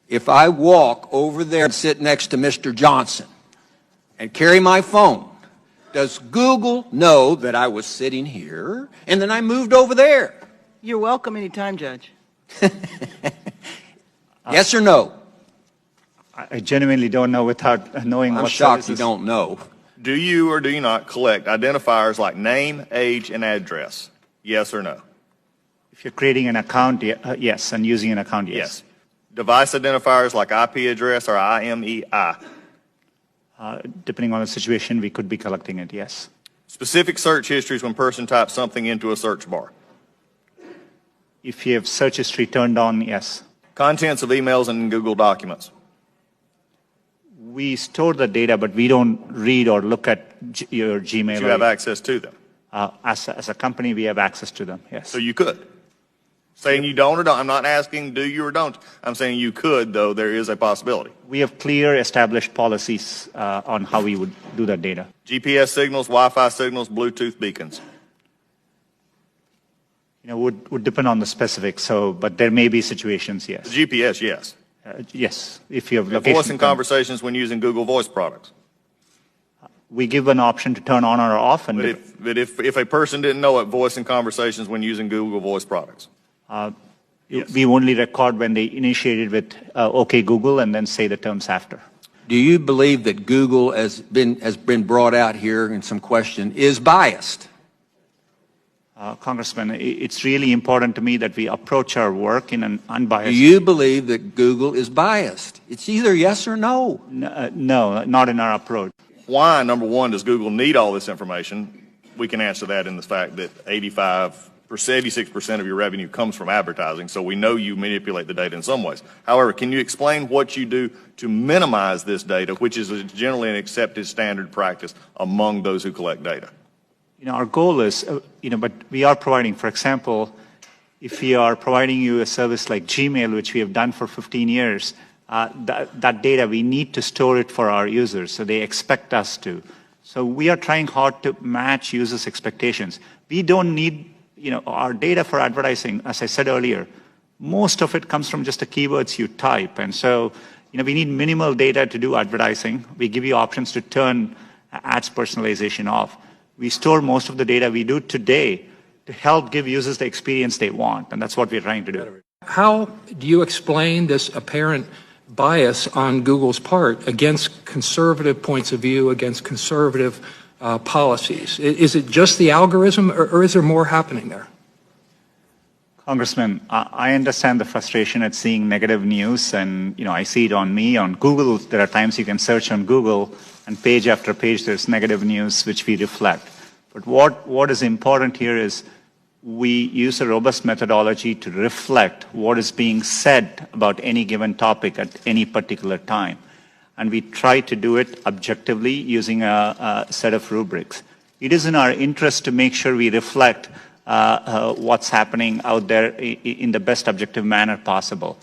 if I walk over there and sit next to Mr. Johnson and carry my phone, does Google know that I was sitting here and then I moved over there? You're welcome anytime, Judge. Yes or no? I genuinely don't know without knowing I'm what shocked services. you don't know. Do you or do you not collect identifiers like name, age, and address? Yes or no? If you're creating an account, yes, and using an account, yes. Yes. Device identifiers like IP address or IMEI? Depending on the situation, we could be collecting it, yes. Specific search histories when person types something into a search bar? If you have search history turned on, yes. Contents of emails and Google Documents? We store the data, but we don't read or look at your Gmail. But you have access to them? As a company, we have access to them, yes. So you could? Saying you don't or don't. I'm not asking do you or don't. I'm saying you could, though there is a possibility. We have clear established policies on how we would do that data. GPS signals, Wi-Fi signals, Bluetooth beacons? You know, would depend on the specifics, but there may be situations, yes. The GPS, yes. Yes, if you have Voice location. and conversations when using Google Voice products? We give an option to turn on or off. And But if a person didn't know it, voice and conversations when using Google Voice products? Yes. We only record when they initiated with OK Google and then say the terms after. Do you believe that Google has been brought out here in some question is biased? Congressman, it's really important to me that we approach our work in an unbiased. Do you believe that Google is biased? It's either yes or no. No, not in our approach. Why, number one, does Google need all this information? We can answer that in the fact that 86% of your revenue comes from advertising, so we know you manipulate the data in some ways. However, can you explain what you do to minimize this data, which is generally an accepted standard practice among those who collect data? You know, our goal is, but we are providing, for example, if we are providing you a service like Gmail, which we have done for 15 years, that data, we need to store it for our users, so they expect us to. So we are trying hard to match users' expectations. We don't need, our data for advertising, as I said earlier, most of it comes from just the keywords you type. And so, we need minimal data to do advertising. We give you options to turn ads personalization off. We store most of the data we do today to help give users the experience they want, and that's what we're trying to do. How do you explain this apparent bias on Google's part against conservative points of view, against conservative policies? Is it just the algorithm, or is there more happening there? Congressman, I understand the frustration at seeing negative news, and I see it on me, on Google. There are times you can search on Google, and page after page there's negative news which we reflect. But what is important here is we use a robust methodology to reflect what is being said about any given topic at any particular time. And we try to do it objectively using a set of rubrics. It is in our interest to make sure we reflect what's happening out there in the best objective manner possible.